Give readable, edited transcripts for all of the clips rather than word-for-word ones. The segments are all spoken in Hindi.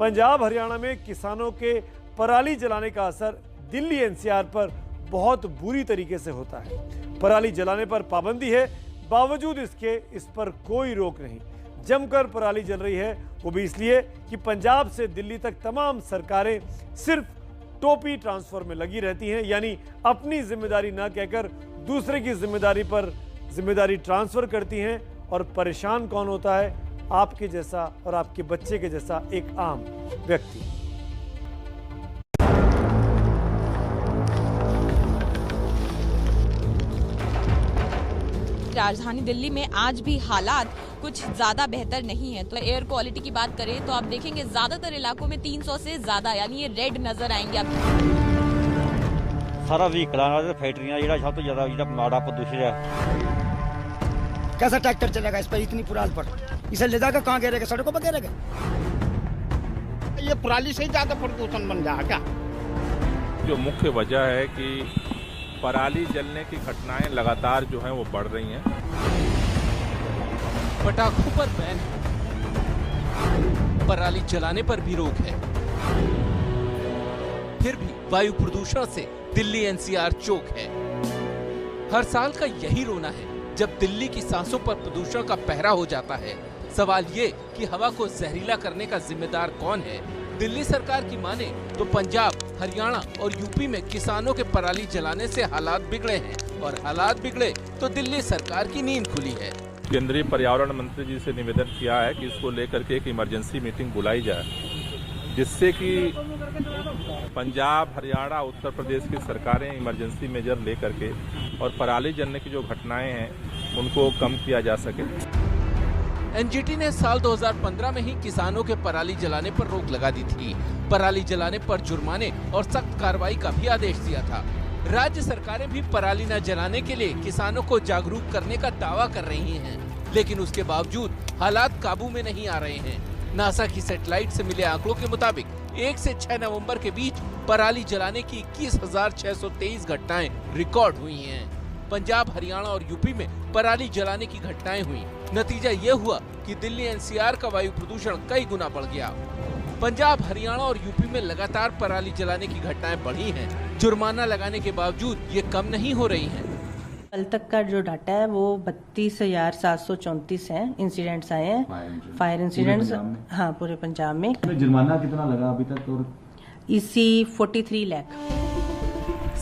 पंजाब हरियाणा में किसानों के पराली जलाने का असर दिल्ली एनसीआर पर बहुत बुरी तरीके से होता है। पराली जलाने पर पाबंदी है, बावजूद इसके इस पर कोई रोक नहीं। जमकर पराली जल रही है, वो भी इसलिए कि पंजाब से दिल्ली तक तमाम सरकारें सिर्फ टोपी ट्रांसफर में लगी रहती हैं, यानी अपनी जिम्मेदारी ना कहकर दूसरे की जिम्मेदारी पर जिम्मेदारी ट्रांसफर करती हैं। और परेशान कौन होता है? आपके जैसा और आपके बच्चे के जैसा एक आम व्यक्ति। राजधानी दिल्ली में आज भी हालात कुछ ज्यादा बेहतर नहीं है। तो एयर क्वालिटी की बात करें तो आप देखेंगे ज्यादातर इलाकों में 300 से ज्यादा, यानी ये रेड नजर आएंगे आपको। सारा व्हीकल फैक्ट्रियां सब तो ज्यादा माड़ा प्रदूषण है। कैसा ट्रैक्टर चलेगा इस पर इतनी पुराल पर? इसे ले जाकर कहाँ गिरेगा? सड़कों पर गिरेगा। ये पराली से ज्यादा प्रदूषण बन रहा क्या? जो मुख्य वजह है कि पराली जलने की घटनाएं लगातार जो हैं वो बढ़ रही हैं। पटाखों पर बैन है, पराली जलाने पर भी रोक है, फिर भी वायु प्रदूषण से दिल्ली एनसीआर चौक है। हर साल का यही रोना है जब दिल्ली की सांसों पर प्रदूषण का पहरा हो जाता है। सवाल ये कि हवा को जहरीला करने का जिम्मेदार कौन है? दिल्ली सरकार की माने तो पंजाब, हरियाणा और यूपी में किसानों के पराली जलाने से हालात बिगड़े हैं, और हालात बिगड़े तो दिल्ली सरकार की नींद खुली है। केंद्रीय पर्यावरण मंत्री जी से निवेदन किया है कि इसको लेकर के एक इमरजेंसी मीटिंग बुलाई जाए, जिससे कि पंजाब, हरियाणा, उत्तर प्रदेश की सरकारें इमरजेंसी मेजर लेकर के और पराली जलने की जो घटनाएं हैं उनको कम किया जा सके। एनजीटी ने साल 2015 में ही किसानों के पराली जलाने पर रोक लगा दी थी। पराली जलाने पर जुर्माने और सख्त कार्रवाई का भी आदेश दिया था। राज्य सरकारें भी पराली न जलाने के लिए किसानों को जागरूक करने का दावा कर रही हैं, लेकिन उसके बावजूद हालात काबू में नहीं आ रहे हैं। नासा की सैटेलाइट से मिले आंकड़ों के मुताबिक 1 से 6 नवंबर के बीच पराली जलाने की 21,623 घटनाएं रिकॉर्ड हुई हैं। पंजाब, हरियाणा और यूपी में पराली जलाने की घटनाएं हुई। नतीजा ये हुआ कि दिल्ली एनसीआर का वायु प्रदूषण कई गुना बढ़ गया। पंजाब, हरियाणा और यूपी में लगातार पराली जलाने की घटनाएं बढ़ी हैं। जुर्माना लगाने के बावजूद ये कम नहीं हो रही हैं। कल तक का जो डाटा है वो 32,734 है इंसिडेंट्स आए हैं, फायर इंसिडेंट्स। हाँ, पूरे पंजाब में। जुर्माना कितना लगा अभी तक? और इसी 43 लाख।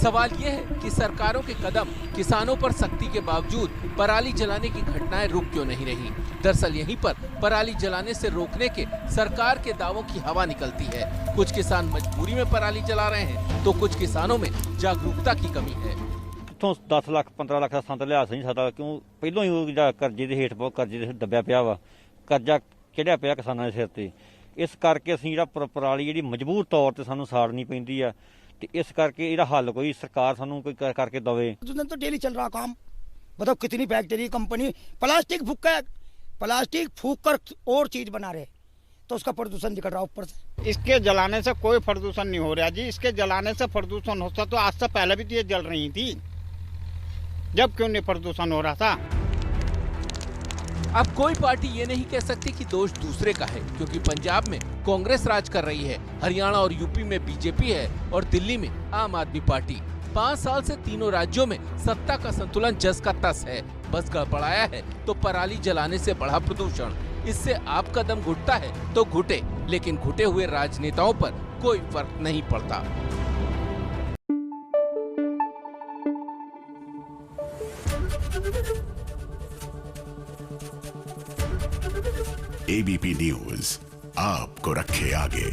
सवाल ये है कि सरकारों के कदम किसानों पर सख्ती के बावजूद पराली जलाने की घटनाएं रुक क्यों नहीं रही? दरअसल यहीं पर पराली जलाने से रोकने के सरकार के दावों की हवा निकलती है। कुछ किसान मजबूरी में पराली जला रहे हैं, तो कुछ किसानों में जागरूकता की कमी है। 10 ਲੱਖ 15 ਲੱਖ ਦਾ ਸੰਦ ਲਿਆ ਨਹੀਂ ਸਕਦਾ, ਕਿਉਂ ਪਹਿਲਾਂ ਹੀ ਉਹ ਜਿਹੜਾ ਕਰਜ਼ੇ ਦੇ ਹੇਠ ਬਹੁਤ ਕਰਜ਼ੇ ਦੇ ਦੱਬਿਆ ਪਿਆ ਵਾ, ਕਰਜ਼ਾ ਚੜਿਆ ਪਿਆ ਕਿਸਾਨਾਂ ਦੇ ਸਿਰ ਤੇ। ਇਸ ਕਰਕੇ ਅਸੀਂ ਜਿਹੜਾ ਪਰਾਲੀ ਜਿਹੜੀ ਮਜਬੂਰ ਤੌਰ ਤੇ ਸਾਨੂੰ ਸਾੜਨੀ ਪੈਂਦੀ ਆ, ਤੇ ਇਸ ਕਰਕੇ ਇਹਦਾ ਹੱਲ ਕੋਈ ਸਰਕਾਰ ਸਾਨੂੰ ਕੋਈ ਕਰਕੇ ਦਵੇ। तो डेली चल रहा काम, बताओ कितनी फैक्ट्री, कंपनी प्लास्टिक फूक कर और चीज बना रहे, तो उसका प्रदूषण निकल रहा ऊपर से। इसके जलाने से कोई प्रदूषण नहीं हो रहा जी। इसके जलाने से प्रदूषण होता तो आज से पहले भी तो ये जल रही थी, जब क्यों नहीं प्रदूषण हो रहा था? अब कोई पार्टी ये नहीं कह सकती कि दोष दूसरे का है, क्योंकि पंजाब में कांग्रेस राज कर रही है, हरियाणा और यूपी में बीजेपी है और दिल्ली में आम आदमी पार्टी। 5 साल से तीनों राज्यों में सत्ता का संतुलन जस का तस है। बस गड़बड़ाया है तो पराली जलाने से बढ़ा प्रदूषण। इससे आप कदम घुटता है तो घुटे, लेकिन घुटे हुए राजनेताओं पर कोई फर्क नहीं पड़ता। एबीपी न्यूज आपको रखे आगे।